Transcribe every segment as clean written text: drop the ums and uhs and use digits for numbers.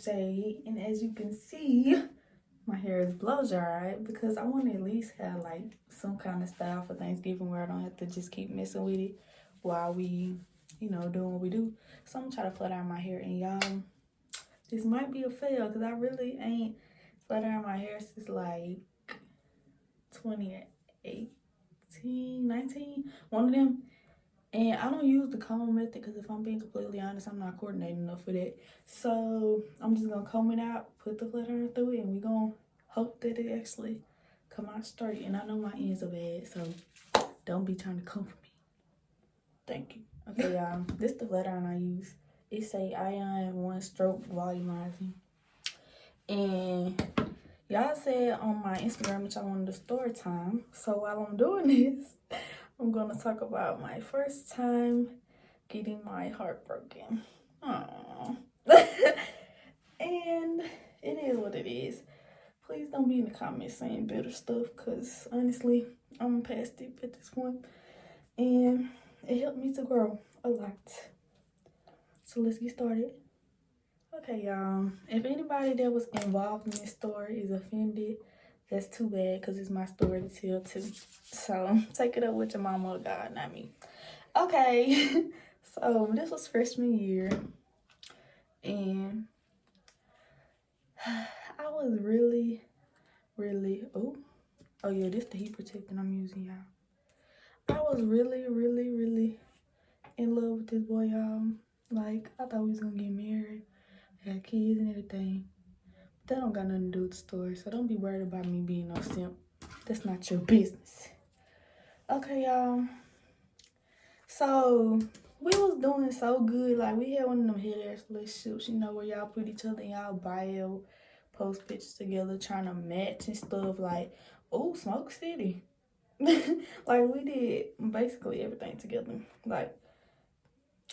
J, and as you can see, my hair is blow dried because I want to at least have like some kind of style for Thanksgiving where I don't have to just keep messing with it while we, doing what we do. So I'm gonna try to flat iron my hair, and y'all, this might be a fail because I really ain't flat iron my hair since like 2018, 19, one of them. And I don't use the comb method because if I'm being completely honest, I'm not coordinated enough for that. So I'm just gonna comb it out, put the flat iron through it, and we gonna hope that it actually come out straight. And I know my ends are bad, so don't be trying to come for me. Thank you. Okay, y'all, this the flat iron I use. It say iron 1 stroke volumizing. And y'all said on my Instagram that y'all wanted a story time. So while I'm doing this, I'm gonna talk about my first time getting my heart broken. Aww. And it is what it is. Please don't be in the comments saying bitter stuff, because honestly, I'm past it at this point. And it helped me to grow a lot. So let's get started. Okay, y'all. If anybody that was involved in this story is offended, that's too bad, because it's my story to tell too. So take it up with your mama or God, not me. Okay, so this was freshman year, and I was really, oh yeah, this the heat protectant I'm using, y'all. I was really in love with this boy, y'all. Like, I thought we was gonna get married, have kids and everything. That don't got nothing to do with the story, so don't be worried about me being no simp. That's not your business. Okay, y'all. So, we was doing so good. Like, we had one of them head-ass relationships, where y'all put each other in y'all bio, post pictures together, trying to match and stuff. Like, oh, Smoke City. Like, we did basically everything together. Like,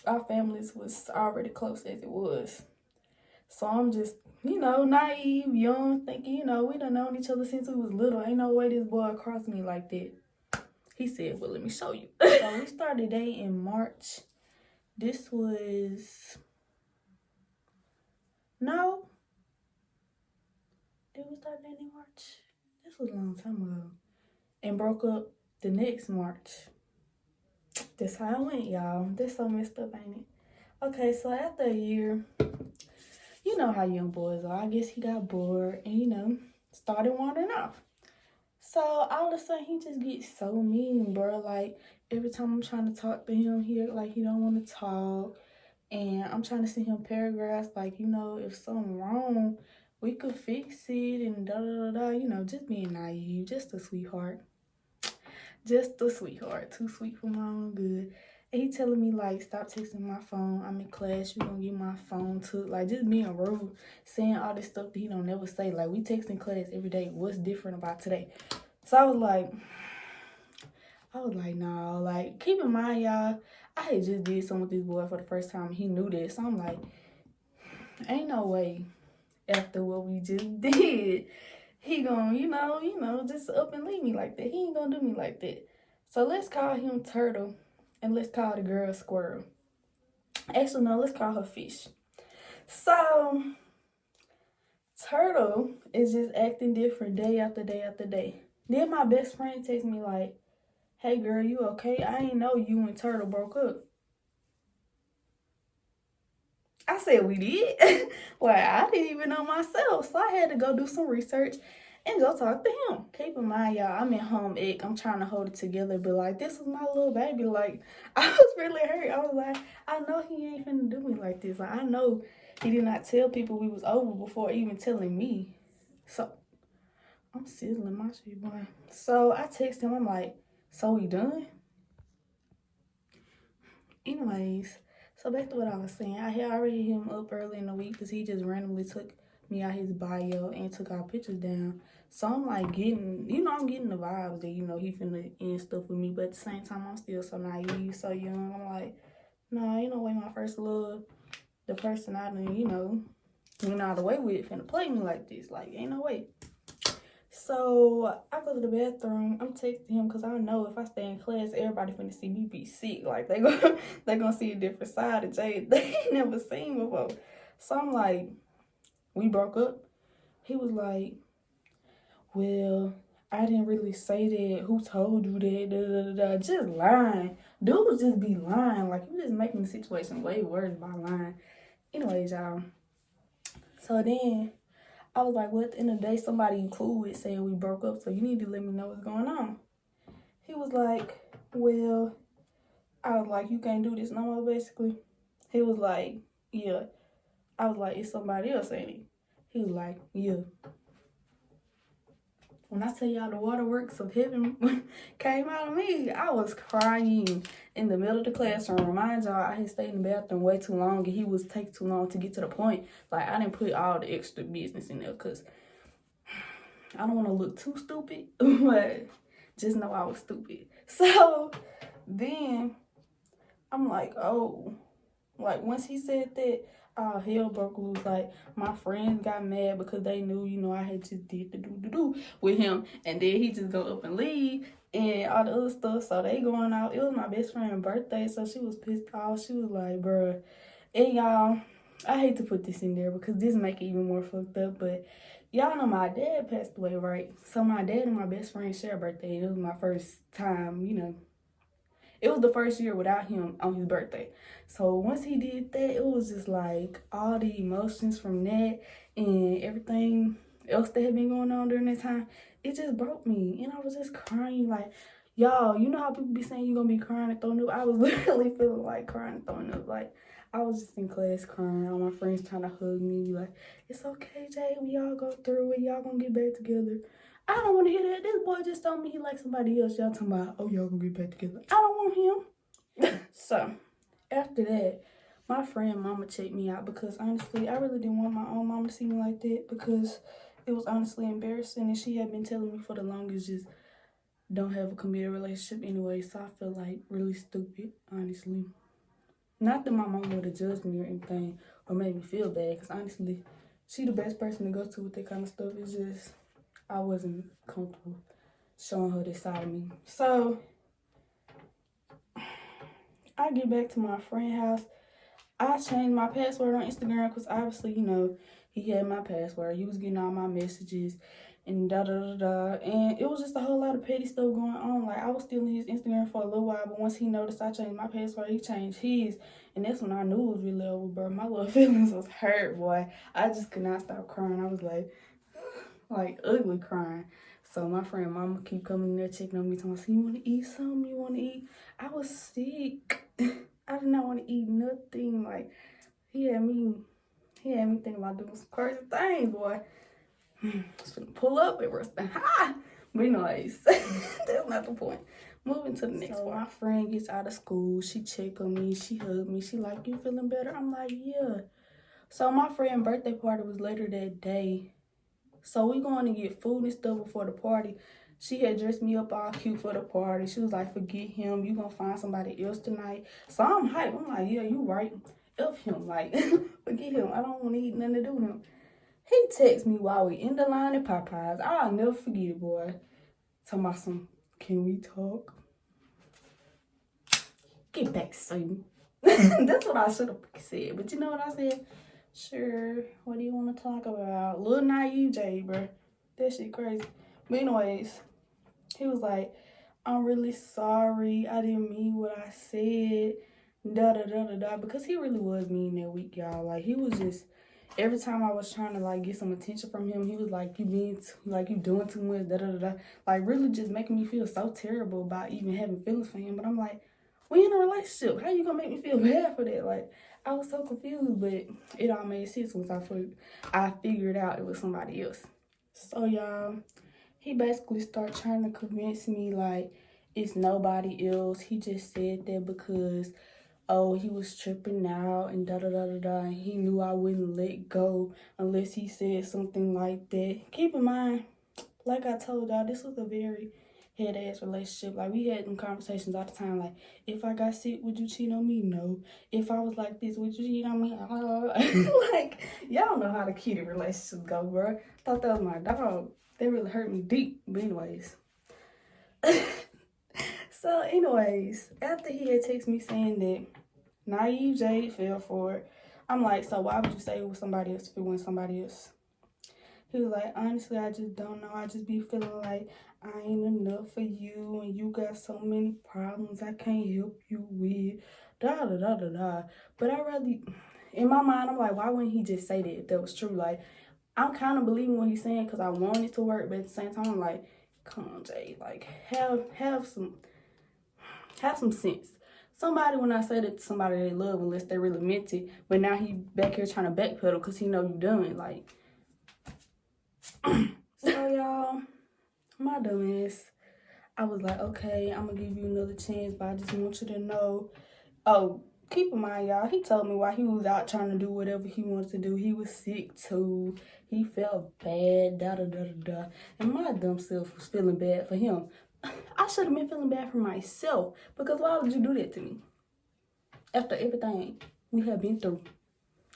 our families was already close as it was. So I'm just, naive, young, thinking, we done known each other since we was little. Ain't no way this boy crossed me like that. He said, well, let me show you. So we started dating in March. This was, no. Did we start dating in March? This was a long time ago. And broke up the next March. That's how it went, y'all. That's so messed up, ain't it? Okay, so after a year, you know how young boys are. I guess he got bored and, started wandering off. So all of a sudden, he just gets so mean, bro. Like, every time I'm trying to talk to him, he like he don't want to talk. And I'm trying to send him paragraphs like, if something wrong, we could fix it and da-da-da-da. Just being naive. Just a sweetheart. Just a sweetheart. Too sweet for my own good. And he telling me, like, stop texting my phone. I'm in class. You gonna get my phone took. Like, just being rude. Saying all this stuff that he don't never say. Like, we text in class every day. What's different about today? So I was like, nah. Like, keep in mind, y'all, I had just did something with this boy for the first time. He knew this. So I'm like, ain't no way after what we just did, he gonna, just up and leave me like that. He ain't gonna do me like that. So let's call him Turtle. And let's call the girl Squirrel. Actually, no, let's call her Fish. So, Turtle is just acting different day after day after day. Then my best friend texts me like, hey girl, you okay? I ain't know you and Turtle broke up. I said, we did? Well, I didn't even know myself. So I had to go do some research and go talk to him. Keep in mind, y'all, I'm in home ec. I'm trying to hold it together, but like, this was my little baby. Like, I was really hurt. I was like, I know he ain't finna do me like this. Like, I know he did not tell people we was over before even telling me. So I'm sizzling my shit, boy. So I text him. I'm like, so we done? Anyways, so back to what I was saying. I had already hit him up early in the week because he just randomly took me out his bio and took our pictures down. So I'm like getting, I'm getting the vibes that, he finna end stuff with me. But at the same time, I'm still so naive, so young. I'm like, no, ain't no way my first love, the person I done, went all the way with, finna play me like this. Like, ain't no way. So I go to the bathroom. I'm texting him because I know if I stay in class, everybody finna see me be sick. Like, they gonna see a different side of Jay they ain't never seen before. So I'm like, we broke up, he was like, well, I didn't really say that. Who told you that? Da, da, da, da. Just lying. Dudes just be lying. Like, you just making the situation way worse by lying. Anyways, y'all. So then I was like, well, at the end of the day, somebody you cool with said we broke up, so you need to let me know what's going on. He was like, well, I was like, you can't do this no more, basically. He was like, yeah. I was like, it's somebody else, ain't it? He was like, yeah. When I tell y'all the waterworks of heaven came out of me, I was crying in the middle of the classroom. Mind y'all, I had stayed in the bathroom way too long, and he was taking too long to get to the point. Like, I didn't put all the extra business in there because I don't want to look too stupid, but just know I was stupid. So then I'm like, oh, like once he said that, hell broke loose. Like, my friends got mad because they knew, you know, I had just did the do with him, and then he just go up and leave and all the other stuff. So they going out. It was my best friend's birthday, so she was pissed off. She was like, bruh. And y'all, I hate to put this in there because this make it even more fucked up, but y'all know my dad passed away, right? So my dad and my best friend share a birthday. It was my first time, you know. It was the first year without him on his birthday. So once he did that, it was just like all the emotions from that and everything else that had been going on during that time. It just broke me. And I was just crying. Like, y'all, you know how people be saying you're going to be crying and throwing up? I was literally feeling like crying and throwing up. Like, I was just in class crying. All my friends trying to hug me. Be like, it's okay, Jay. We all go through it. Y'all going to get back together. I don't want to hear that. This boy just told me he likes somebody else. Y'all talking about, oh, y'all gonna get back together. I don't want him. So, after that, my friend mama checked me out because, honestly, I really didn't want my own mama to see me like that because it was honestly embarrassing. And she had been telling me for the longest, just don't have a committed relationship anyway. So, I felt like really stupid, honestly. Not that my mom would have judged me or anything or made me feel bad because, honestly, she the best person to go to with that kind of stuff. It's just I wasn't comfortable showing her this side of me. So I get back to my friend's house. I changed my password on Instagram because obviously, you know, he had my password. He was getting all my messages and da-da-da-da. And it was just a whole lot of petty stuff going on. Like, I was still in his Instagram for a little while, but once he noticed I changed my password, he changed his. And that's when I knew it was really over, bro. My little feelings was hurt, boy. I just could not stop crying. I was like ugly crying. So my friend mama keep coming in there checking on me, telling me, you want to eat something? You want to eat? I was sick. I did not want to eat nothing. Like, he had me thinking about doing some crazy things, boy. Just gonna pull up and rest high. But anyways, that's not the point. Moving to the next one. My friend gets out of school. She checked on me. She hugged me. She like, you feeling better? I'm like, yeah. So my friend's birthday party was later that day. So we going to get food and stuff before the party. She had dressed me up all cute for the party. She was like, forget him. You gonna find somebody else tonight. So I'm hyped. I'm like, yeah, you right. F him. Like, forget him. I don't want to eat nothing to do with him. He texts me while we in the line at Popeyes. I'll never forget it, boy. Talking about some, can we talk? Get back soon. That's what I should have said. But you know what I said? Sure, what do you want to talk about? Little naive Jay, bro. That shit crazy. But anyways, he was like, I'm really sorry. I didn't mean what I said. Da-da-da-da-da. Because he really was mean that week, y'all. Like, he was just, every time I was trying to, like, get some attention from him, he was like, you doing too much, da-da-da-da. Like, really just making me feel so terrible about even having feelings for him. But I'm like, we in a relationship. How you gonna make me feel bad for that? Like, I was so confused, but it all made sense once I figured out it was somebody else. So, y'all, he basically started trying to convince me, like, it's nobody else. He just said that because, oh, he was tripping out and da-da-da-da-da. And he knew I wouldn't let go unless he said something like that. Keep in mind, like I told y'all, this was a very head-ass relationship. Like, we had them conversations all the time. Like, if I got sick, would you cheat on me? No. If I was like this, would you cheat on me? Like, y'all know how the cutie relationships go, bro. Thought that was my dog. They really hurt me deep. But anyways. So, anyways, after he had texted me saying that naive Jade fell for it, I'm like, so why would you say it was somebody else if it wasn't somebody else? He was like, honestly, I just don't know. I just be feeling like I ain't enough for you and you got so many problems I can't help you with. Da da da da da. But I really, in my mind, I'm like, why wouldn't he just say that if that was true? Like, I'm kind of believing what he's saying because I want it to work, but at the same time, I'm like, come on, Jay, like have some sense. Somebody, when I say that to somebody they love, unless they really meant it, but now he back here trying to backpedal because he know you done, like. So y'all, my dumbass, I was like, okay, I'm gonna give you another chance, but I just want you to know. Oh, keep in mind, y'all, he told me while he was out trying to do whatever he wanted to do, he was sick too. He felt bad, da da da da da. And my dumb self was feeling bad for him. I should have been feeling bad for myself, because why would you do that to me? After everything we have been through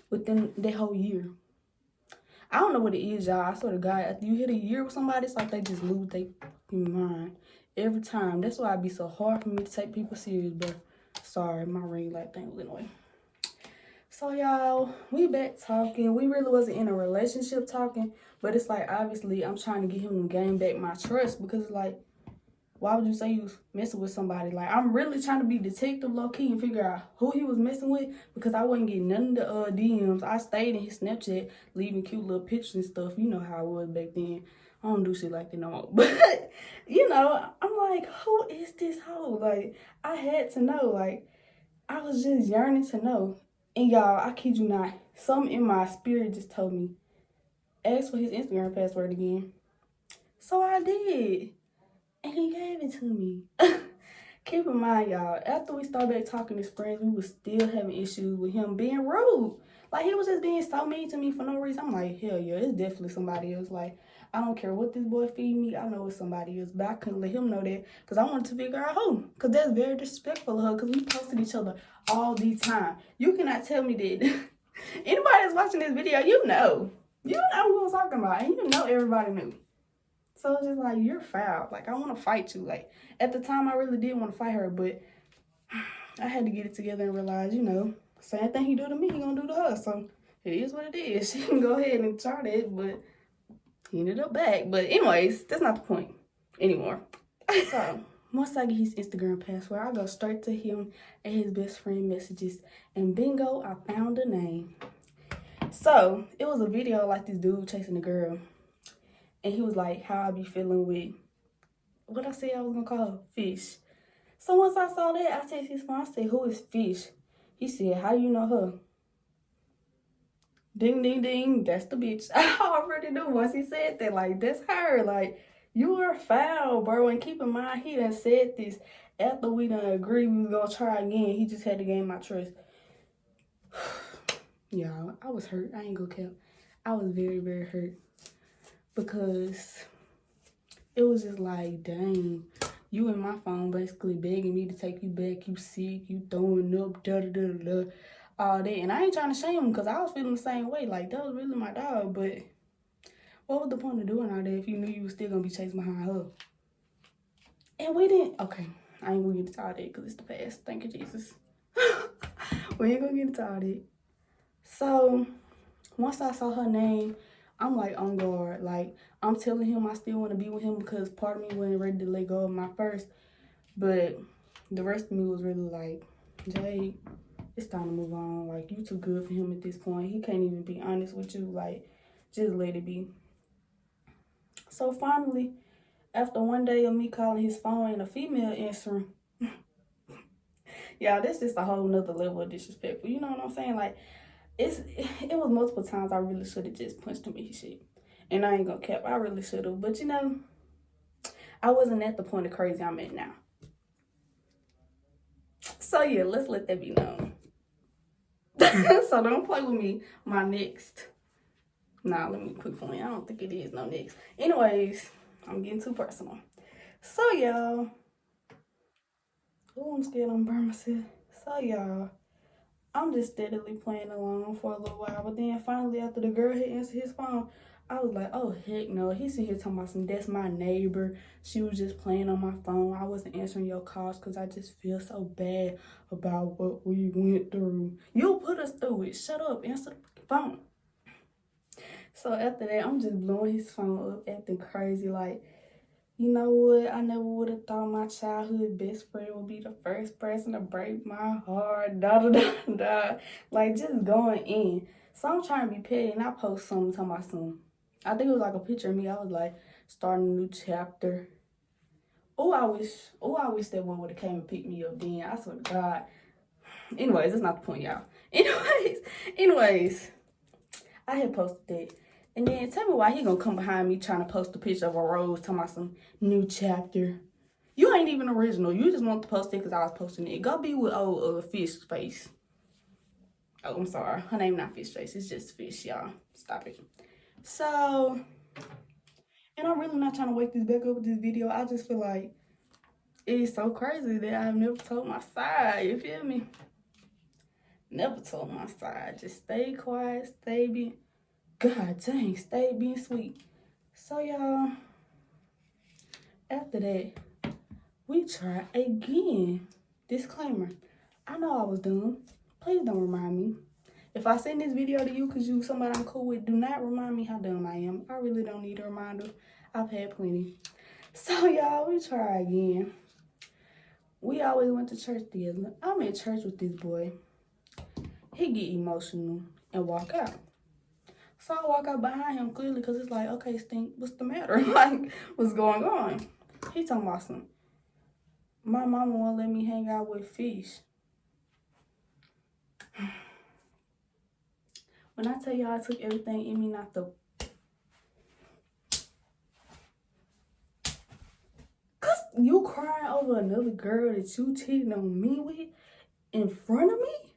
within that whole year. I don't know what it is, y'all. I swear to God, after you hit a year with somebody, it's like they just lose their mind every time. That's why it be so hard for me to take people serious, but sorry, my ring light thing was anyway. So y'all, we back talking. We really wasn't in a relationship talking, but it's like obviously I'm trying to get him to gain back my trust, because like, why would you say you was messing with somebody? Like, I'm really trying to be detective low-key and figure out who he was messing with, because I wasn't getting none of the DMs. I stayed in his Snapchat, leaving cute little pictures and stuff. You know how it was back then. I don't do shit like that no more. But, you know, I'm like, who is this hoe? Like, I had to know. Like, I was just yearning to know. And y'all, I kid you not, something in my spirit just told me, ask for his Instagram password again. So I did. And he gave it to me. Keep in mind, y'all, after we started back talking as friends, we was still having issues with him being rude. Like, he was just being so mean to me for no reason. I'm like, hell yeah, it's definitely somebody else. Like, I don't care what this boy feed me. I know it's somebody else. But I couldn't let him know that because I wanted to figure out who. Because that's very disrespectful of her, because we posted each other all the time. You cannot tell me that. Anybody that's watching this video, you know. You know who I'm talking about. And you know everybody knew. So it's just like, you're foul. Like, I want to fight you. Like, at the time, I really did want to fight her, but I had to get it together and realize, you know, same thing he do to me, he gonna do to her. So it is what it is. She can go ahead and try that, but he ended up back. But anyways, that's not the point anymore. So once I get his Instagram password, I go straight to him and his best friend messages, and bingo, I found a name. So it was a video like this dude chasing a girl. And he was like, how I be feeling with, what I said I was going to call her? Fish. So once I saw that, I texted his phone. I said, who is Fish? He said, how you know her? Ding, ding, ding. That's the bitch. I already knew once he said that. Like, that's her. Like, you are foul, bro. And keep in mind, he done said this after we done agreed we was going to try again. He just had to gain my trust. Y'all, I was hurt. I ain't gonna cap. I was very, very hurt. Because it was just like, dang, you in my phone basically begging me to take you back. You sick, you throwing up, da-da-da-da-da, all that. And I ain't trying to shame him, because I was feeling the same way. Like, that was really my dog. But what was the point of doing all that if you knew you was still going to be chasing behind her? And we didn't. Okay, I ain't going to get into all that because it's the past. Thank you, Jesus. We ain't going to get into all that. So once I saw her name, I'm like on guard. Like, I'm telling him I still want to be with him because part of me wasn't ready to let go of my first. But the rest of me was really like, Jade, it's time to move on. Like, you too good for him at this point. He can't even be honest with you. Like, just let it be. So finally, after one day of me calling his phone and a female answering, y'all, that's just a whole nother level of disrespectful. You know what I'm saying? Like, it was multiple times I really should have just punched him in his shit. And I ain't gonna cap, I really should have. But you know, I wasn't at the point of crazy I'm at now. So yeah, let's let that be known. So don't play with me. My next. Nah, let me quick for me. I don't think it is no next. Anyways, I'm getting too personal. So y'all. Oh, I'm scared I'm burn myself. So y'all, I'm just steadily playing along for a little while. But then finally, after the girl had answered his phone, I was like, oh, heck no. He's sitting here talking about some, that's my neighbor. She was just playing on my phone. I wasn't answering your calls because I just feel so bad about what we went through. You put us through it. Shut up. Answer the phone. So after that, I'm just blowing his phone up, acting crazy. Like, you know what? I never would have thought my childhood best friend would be the first person to break my heart. Da da da da. Like, just going in. So I'm trying to be petty, and I post something talking about some. I think it was like a picture of me. I was like, starting a new chapter. I wish that one would have came and picked me up then. I swear to God. Anyways, that's not the point, y'all. Anyways, I had posted that. And then tell me why he gonna come behind me trying to post a picture of a rose talking about some new chapter. You ain't even original. You just want to post it because I was posting it. Go be with old Fish Face. Oh, I'm sorry. Her name not Fish Face. It's just Fish, y'all. Stop it. So, and I'm really not trying to wake this back up with this video. I just feel like it's so crazy that I've never told my side. You feel me? Never told my side. Just stay quiet. Stay being... God dang, stay being sweet. So, y'all, after that, we try again. Disclaimer. I know I was dumb. Please don't remind me. If I send this video to you because you somebody I'm cool with, do not remind me how dumb I am. I really don't need a reminder. I've had plenty. So, y'all, we try again. We always went to church together. I'm in church with this boy. He get emotional and walk out. So I walk out behind him clearly because it's like, okay, Stink, what's the matter? Like, what's going on? He talking about some, my mama won't let me hang out with Fish. When I tell y'all I took everything in me not to... Cause you crying over another girl that you cheating on me with in front of me?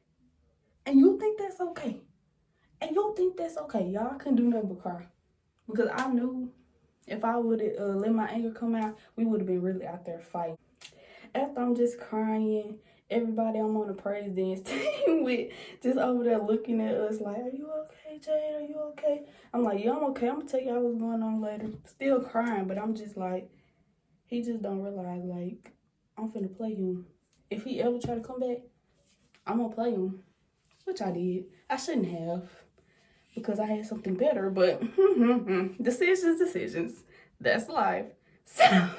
And you think that's okay? And you think that's okay? Y'all couldn't do nothing but cry. Because I knew if I would have let my anger come out, we would have been really out there fighting. After I'm just crying, everybody I'm on a praise dance team with just over there looking at us like, are you okay, Jade? Are you okay? I'm like, yeah, I'm okay. I'm going to tell y'all what's going on later. Still crying, but I'm just like, he just don't realize, like, I'm finna play him. If he ever try to come back, I'm going to play him, which I did. I shouldn't have because I had something better, but decisions. That's life. So,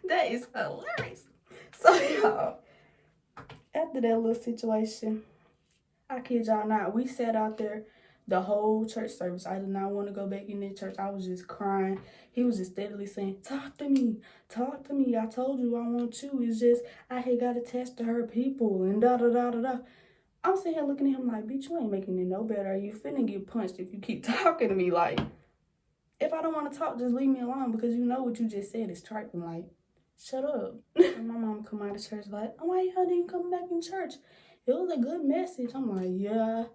that is hilarious. So, y'all, after that little situation, I kid y'all not, we sat out there the whole church service. I did not want to go back in the church. I was just crying. He was just steadily saying, talk to me. Talk to me. I told you I want you. It's just, I had got attached to her people and da-da-da-da-da. I'm sitting here looking at him like, bitch, you ain't making it no better. You finna get punched if you keep talking to me. Like, if I don't want to talk, just leave me alone because you know what you just said is trifling. Like, shut up. And my mom come out of church like, oh, why y'all didn't come back in church? It was a good message. I'm like, yeah,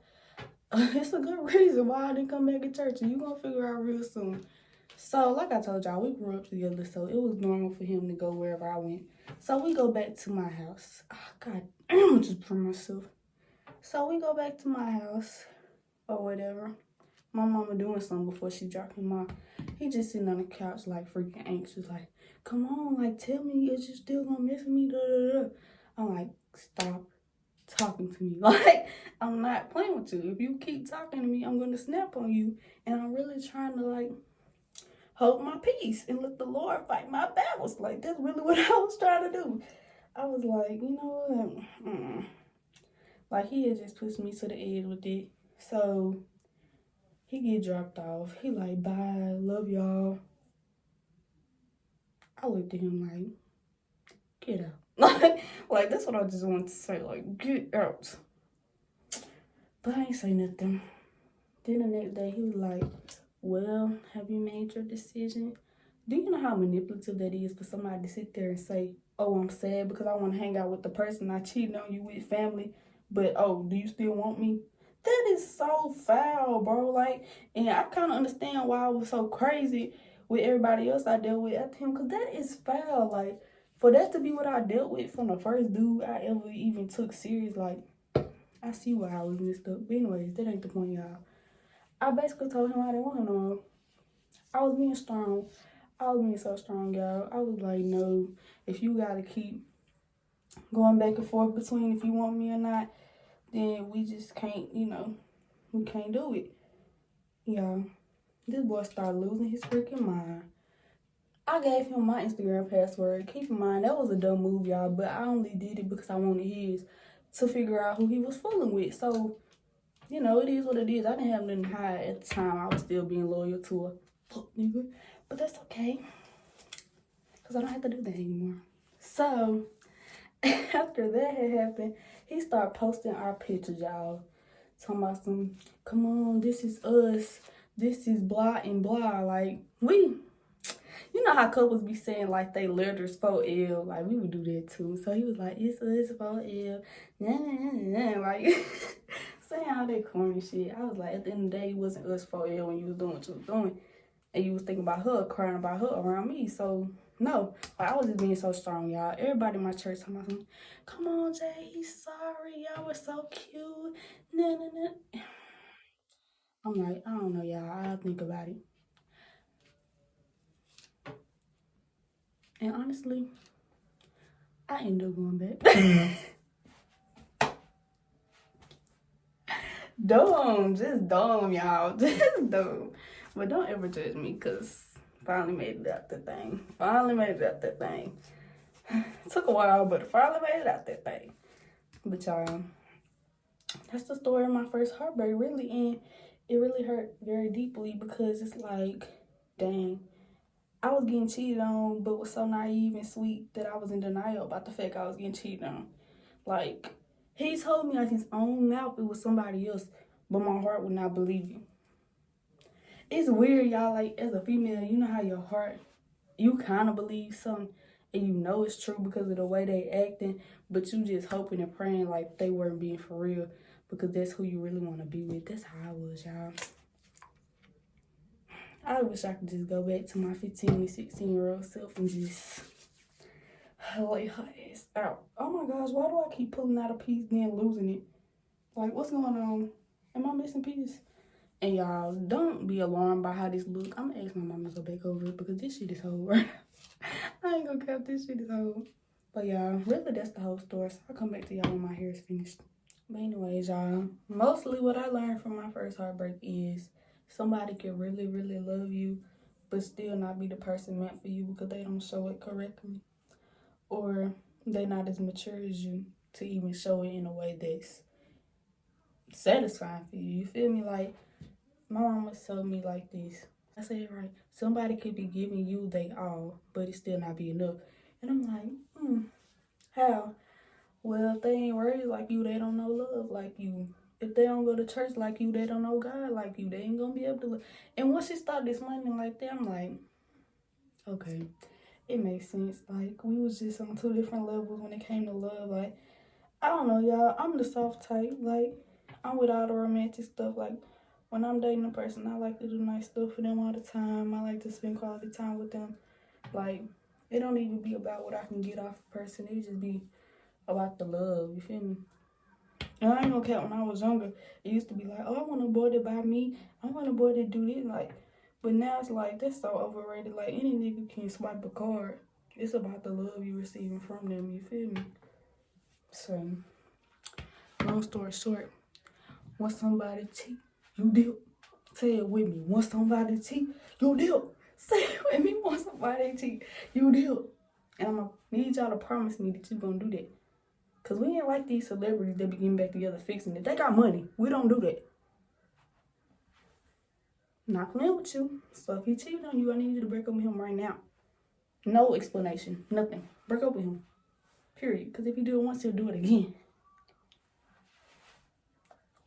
it's a good reason why I didn't come back in church. And you gonna figure out real soon. So, like I told y'all, we grew up together. So, it was normal for him to go wherever I went. So, we go back to my house. Oh, God, I'm just for myself. So, we go back to my house or whatever. My mama doing something before she dropped him off. He just sitting on the couch like freaking anxious, like, come on, like, tell me, is you still gonna miss me? Da, da, da. I'm like, stop talking to me. Like, I'm not playing with you. If you keep talking to me, I'm gonna snap on you. And I'm really trying to, like, hold my peace and let the Lord fight my battles. Like, that's really what I was trying to do. I was like, you know what? Like, he had just pushed me to the edge with it. So, he get dropped off. He like, bye, love y'all. I looked at him like, get out. like, that's what I just wanted to say. Like, get out. But I ain't say nothing. Then the next day, he was like, well, have you made your decision? Do you know how manipulative that is for somebody to sit there and say, oh, I'm sad because I want to hang out with the person I cheated on you with, family, but, oh, do you still want me? That is so foul, bro. Like, and I kind of understand why I was so crazy with everybody else I dealt with after him, because that is foul. Like, for that to be what I dealt with from the first dude I ever even took serious, like, I see why I was messed up. But anyways, that ain't the point, y'all. I basically told him I didn't want him no more. I was being strong. I was being so strong, y'all. I was like, no, if you gotta keep going back and forth between if you want me or not, then we just can't, we can't do it. Yeah. This boy started losing his freaking mind. I gave him my Instagram password. Keep in mind, that was a dumb move, y'all, but I only did it because I wanted his to figure out who he was fooling with. So, it is what it is. I didn't have nothing to hide at the time. I was still being loyal to a fuck nigga. But that's okay, because I don't have to do that anymore. So, after that had happened, he started posting our pictures, y'all. Talking about some, come on, this is us. This is blah and blah. Like, you know how couples be saying like they letters for L, like we would do that too. So he was like, it's us for L, nah, nah, nah, nah. Like saying all that corny shit. I was like, at the end of the day, it wasn't us for L when you was doing what you was doing, and you was thinking about her, crying about her around me. So no, like, I was just being so strong, y'all. Everybody in my church talking about something. Come on, Jay, he's sorry. Y'all were so cute. Nah, nah, nah. I'm like, I don't know, y'all. I'll think about it. And honestly, I ended up going back. Dumb, just dumb, y'all. Just dumb. But don't ever judge me, because finally made it out the thing. Finally made it out that thing. Took a while, but finally made it out that thing. But y'all, that's the story of my first heartbreak, really. And it really hurt very deeply because it's like, dang, I was getting cheated on, but was so naive and sweet that I was in denial about the fact I was getting cheated on. Like, he told me out his own mouth it was somebody else, but my heart would not believe it. It's weird, y'all. Like, as a female, you know how your heart, you kind of believe something, and you know it's true because of the way they acting, but you just hoping and praying like they weren't being for real because that's who you really want to be with. That's how I was, y'all. I wish I could just go back to my 15 and 16-year-old self and just lay her ass out. Oh my gosh, why do I keep pulling out a piece then losing it? Like, what's going on? Am I missing pieces? And y'all, don't be alarmed by how this look. I'm gonna ask my mama to go back over it because this shit is whole. I ain't gonna cap, this shit is whole. But y'all, really that's the whole story. So I'll come back to y'all when my hair is finished. But anyways, y'all, mostly what I learned from my first heartbreak is somebody can really, really love you, but still not be the person meant for you because they don't show it correctly. Or they're not as mature as you to even show it in a way that's satisfying for you. You feel me? Like, my mama told me like this. I said it right. Somebody could be giving you they all, but it still not be enough. And I'm like, how? Well, if they ain't raised like you, they don't know love like you. If they don't go to church like you, they don't know God like you. They ain't gonna be able to. And once she started explaining like that, I'm like, okay, it makes sense. Like, we was just on two different levels when it came to love. Like, I don't know, y'all. I'm the soft type. Like, I'm with all the romantic stuff. Like, when I'm dating a person, I like to do nice stuff for them all the time. I like to spend quality time with them. Like, it don't even be about what I can get off a person. It just be about the love. You feel me? And I ain't gonna count when I was younger. It used to be like, oh, I want a boy to buy me. I want a boy to do this. Like, but now it's like, that's so overrated. Like, any nigga can swipe a card. It's about the love you receiving from them. You feel me? So, long story short, once somebody cheat, you deal. Say it with me. Once somebody cheat, you deal. Say it with me. Once somebody cheat, you deal. And I'm gonna need y'all to promise me that you gonna do that. Cause we ain't like these celebrities that be getting back together fixing it. They got money. We don't do that. Not playing with you. So if he cheated on you, I need you to break up with him right now. No explanation. Nothing. Break up with him. Period. Cause if you do it once, he'll do it again.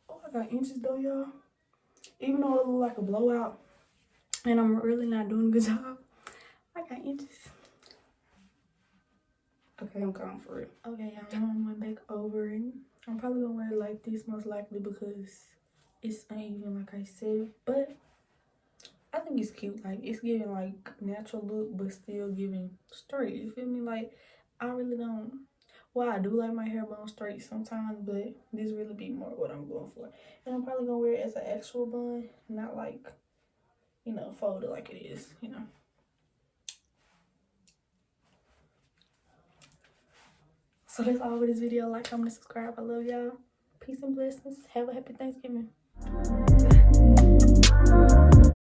Oh, I got inches though, y'all. Even though it look like a blowout and I'm really not doing a good job, I got inches. Okay, I'm going for it. Okay, I'm went back over it. I'm probably gonna wear it like this most likely because it's uneven, like I said. But I think it's cute. Like, it's giving like natural look, but still giving straight. You feel me? Like, I really don't. Well, I do like my hair bun straight sometimes, but this really be more what I'm going for. And I'm probably gonna wear it as an actual bun, not like, you know, folded like it is, you know. So that's all for this video. Like, comment, and subscribe. I love y'all. Peace and blessings. Have a happy Thanksgiving.